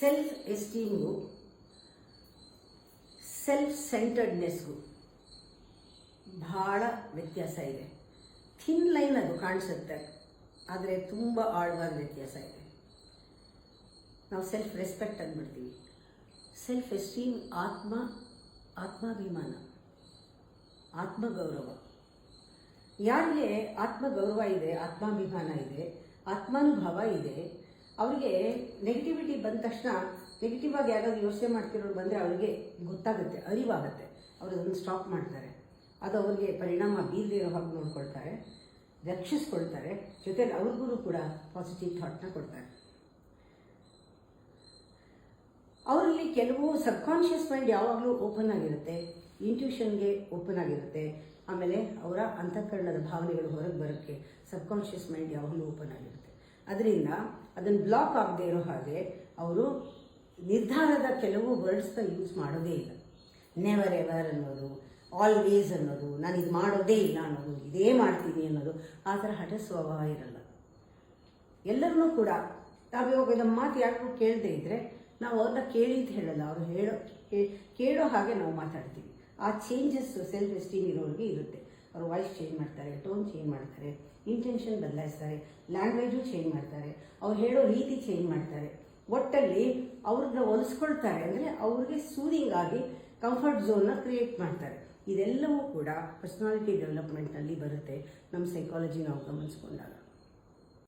Self ಎಸ್ಟೀಮ್ಗೂ self ಸೆಂಟರ್ಡ್ನೆಸ್ಗೂ ಭಾಳ ವ್ಯತ್ಯಾಸ ಇದೆ. ಥಿನ್ ಲೈನ್ ಅದು ಕಾಣಿಸುತ್ತೆ, ಆದರೆ ತುಂಬ ಆಳವಾದ ವ್ಯತ್ಯಾಸ ಇದೆ. ನಾವು ಸೆಲ್ಫ್ ರೆಸ್ಪೆಕ್ಟ್ ಅಂದ್ಬಿಡ್ತೀವಿ. ಸೆಲ್ಫ್ ಎಸ್ಟೀಮ್ ಆತ್ಮಾಭಿಮಾನ, ಆತ್ಮಗೌರವ. ಯಾರಿಗೆ ಆತ್ಮಗೌರವ ಇದೆ, ಆತ್ಮಾಭಿಮಾನ ಇದೆ, ಆತ್ಮಾನುಭವ ಇದೆ, ಅವರಿಗೆ ನೆಗೆಟಿವಿಟಿ ಬಂದ ತಕ್ಷಣ ನೆಗೆಟಿವ್ ಆಗಿ ಯಾರಾದರೂ ಯೋಚನೆ ಮಾಡ್ತಿರೋರು ಬಂದರೆ ಅವರಿಗೆ ಗೊತ್ತಾಗುತ್ತೆ, ಅರಿವಾಗುತ್ತೆ, ಅವರು ಅದನ್ನು ಸ್ಟಾಪ್ ಮಾಡ್ತಾರೆ. ಅದು ಅವರಿಗೆ ಪರಿಣಾಮ ಬೀರದೇ ಇರೋ ಹಾಗೆ ನೋಡ್ಕೊಳ್ತಾರೆ, ರಕ್ಷಿಸ್ಕೊಳ್ತಾರೆ. ಜೊತೆಲಿ ಅವ್ರಿಗೂ ಕೂಡ ಪಾಸಿಟಿವ್ ಥಾಟ್ನ ಕೊಡ್ತಾರೆ. ಅವರಲ್ಲಿ ಕೆಲವು ಸಬ್ಕಾನ್ಷಿಯಸ್ ಮೈಂಡ್ ಯಾವಾಗಲೂ ಓಪನ್ ಆಗಿರುತ್ತೆ, ಇಂಟ್ಯೂಷನ್ಗೆ ಓಪನ್ ಆಗಿರುತ್ತೆ. ಆಮೇಲೆ ಅವರ ಅಂತಃಕರಣದ ಭಾವನೆಗಳು ಹೊರಗೆ ಬರೋಕ್ಕೆ ಸಬ್ಕಾನ್ಷಿಯಸ್ ಮೈಂಡ್ ಯಾವಾಗಲೂ ಓಪನ್ ಆಗಿರುತ್ತೆ. ಅದರಿಂದ ಅದನ್ನು ಬ್ಲಾಕ್ ಆಗದೆ ಇರೋ ಹಾಗೆ ಅವರು ನಿರ್ಧಾರದ ಕೆಲವು ವರ್ಡ್ಸ್ನ ಯೂಸ್ ಮಾಡೋದೇ ಇಲ್ಲ. ನೆವರ್ ಎವರ್ ಅನ್ನೋದು, ಆಲ್ವೇಸ್ ಅನ್ನೋದು, ನಾನು ಇದು ಮಾಡೋದೇ ಇಲ್ಲ ಅನ್ನೋದು, ಇದೇ ಮಾಡ್ತೀನಿ ಅನ್ನೋದು, ಆ ಥರ ಹಠ ಸ್ವಭಾವ ಇರಲ್ಲ. ಎಲ್ಲರನ್ನೂ ಕೂಡ ನಾವಿವಾಗ ನಮ್ಮ ಮಾತು ಯಾರಿಗೂ ಕೇಳದೇ ಇದ್ದರೆ ನಾವು ಅವ್ರನ್ನ ಕೇಳಿ ಅಂತ ಹೇಳಲ್ಲ, ಅವರು ಕೇಳೋ ಹಾಗೆ ನಾವು ಮಾತಾಡ್ತೀವಿ. ಆ ಚೇಂಜಸ್ ಸೆಲ್ಫ್ ಎಸ್ಟೀಮ್ ಇರೋರಿಗೆ ಇರುತ್ತೆ. ಅವರು ವಾಯ್ಸ್ ಚೇಂಜ್ ಮಾಡ್ತಾರೆ, ಟೋನ್ ಚೇಂಜ್ ಮಾಡ್ತಾರೆ, ಇಂಟೆನ್ಷನ್ ಬದಲಾಯಿಸ್ತಾರೆ, ಲ್ಯಾಂಗ್ವೇಜು ಚೇಂಜ್ ಮಾಡ್ತಾರೆ, ಅವ್ರು ಹೇಳೋ ರೀತಿ ಚೇಂಜ್ ಮಾಡ್ತಾರೆ. ಒಟ್ಟಲ್ಲಿ ಅವ್ರನ್ನ ಒಲಿಸ್ಕೊಳ್ತಾರೆ, ಅಂದರೆ ಅವ್ರಿಗೆ ಸೂದಿಂಗ್ ಆಗಿ ಕಂಫರ್ಟ್ ಝೋನ್ನ ಕ್ರಿಯೇಟ್ ಮಾಡ್ತಾರೆ. ಇದೆಲ್ಲವೂ ಕೂಡ ಪರ್ಸನಾಲಿಟಿ ಡೆವಲಪ್ಮೆಂಟ್ನಲ್ಲಿ ಬರುತ್ತೆ ನಮ್ಮ ಸೈಕಾಲಜಿ ನಾವು ಗಮನಿಸ್ಕೊಂಡಾಗ.